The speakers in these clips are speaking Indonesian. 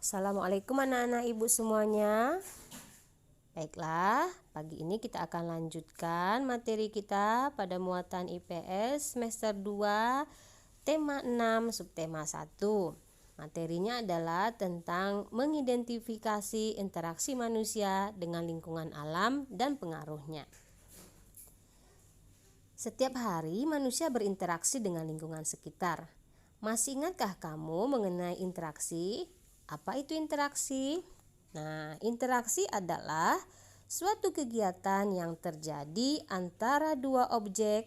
Assalamualaikum anak-anak ibu semuanya. Baiklah, pagi ini kita akan lanjutkan materi kita pada muatan IPS semester 2, tema 6, subtema 1. Materinya adalah tentang mengidentifikasi interaksi manusia dengan lingkungan alam dan pengaruhnya. Setiap hari manusia berinteraksi dengan lingkungan sekitar. Masih ingatkah kamu mengenai interaksi? Apa itu interaksi? Nah, interaksi adalah suatu kegiatan yang terjadi antara dua objek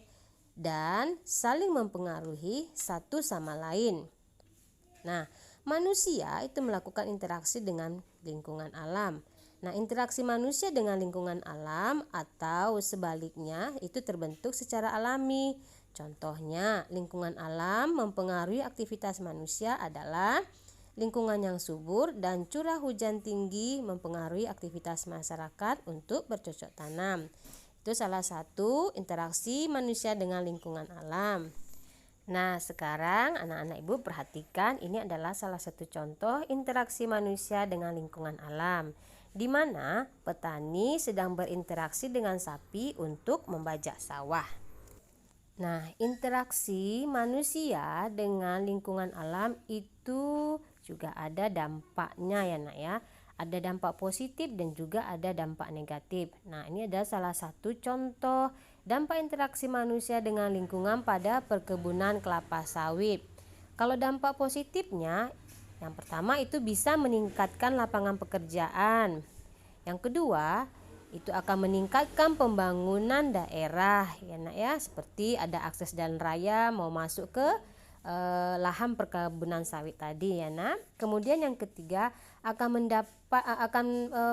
dan saling mempengaruhi satu sama lain. Nah, manusia itu melakukan interaksi dengan lingkungan alam. Nah, interaksi manusia dengan lingkungan alam atau sebaliknya itu terbentuk secara alami. Contohnya, lingkungan alam mempengaruhi aktivitas manusia adalah lingkungan yang subur dan curah hujan tinggi mempengaruhi aktivitas masyarakat untuk bercocok tanam. Itu salah satu interaksi manusia dengan lingkungan alam. Nah, sekarang anak-anak ibu perhatikan, ini adalah salah satu contoh interaksi manusia dengan lingkungan alam, di mana petani sedang berinteraksi dengan sapi untuk membajak sawah. Nah, interaksi manusia dengan lingkungan alam itu juga ada dampaknya ya nak ya. Ada dampak positif dan juga ada dampak negatif. Nah, ini adalah salah satu contoh dampak interaksi manusia dengan lingkungan pada perkebunan kelapa sawit. Kalau dampak positifnya, yang pertama itu bisa meningkatkan lapangan pekerjaan. Yang kedua, itu akan meningkatkan pembangunan daerah ya nak ya, seperti ada akses jalan raya mau masuk ke lahan perkebunan sawit tadi ya nak. Kemudian yang ketiga,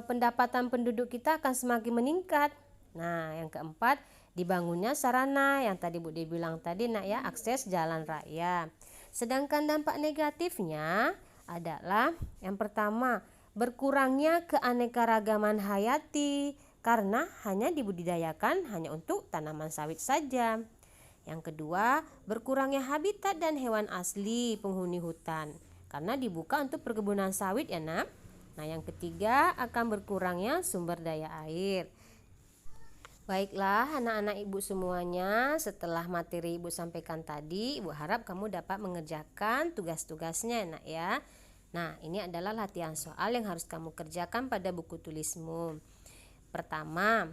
pendapatan penduduk kita akan semakin meningkat. Nah, yang keempat, dibangunnya sarana yang tadi Bu Dewi bilang tadi nak ya, akses jalan raya. Sedangkan dampak negatifnya adalah yang pertama, berkurangnya keanekaragaman hayati karena hanya dibudidayakan hanya untuk tanaman sawit saja. Yang kedua, berkurangnya habitat dan hewan asli penghuni hutan karena dibuka untuk perkebunan sawit ya nak. Nah, yang ketiga, akan berkurangnya sumber daya air. Baiklah anak-anak ibu semuanya, setelah materi ibu sampaikan tadi, ibu harap kamu dapat mengerjakan tugas-tugasnya ya nak ya. Nah, ini adalah latihan soal yang harus kamu kerjakan pada buku tulismu. Pertama,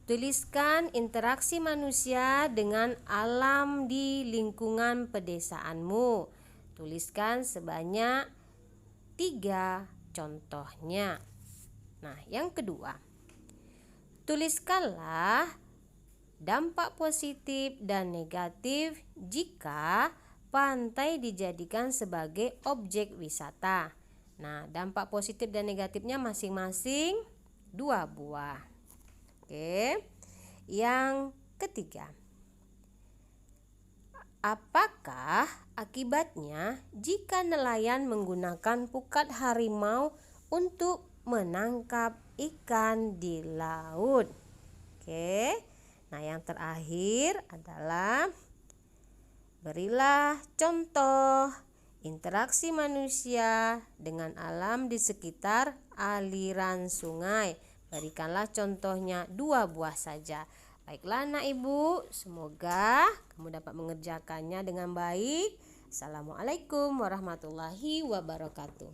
tuliskan interaksi manusia dengan alam di lingkungan pedesaanmu. Tuliskan sebanyak 3 contohnya. Nah, yang kedua, tuliskanlah dampak positif dan negatif jika pantai dijadikan sebagai objek wisata. Nah, dampak positif dan negatifnya masing-masing 2 buah. Oke. Yang ketiga, apakah akibatnya jika nelayan menggunakan pukat harimau untuk menangkap ikan di laut? Oke. Nah, yang terakhir adalah berilah contoh interaksi manusia dengan alam di sekitar aliran sungai. Berikanlah contohnya 2 buah saja. Baiklah anak ibu, semoga kamu dapat mengerjakannya dengan baik. Assalamualaikum warahmatullahi wabarakatuh.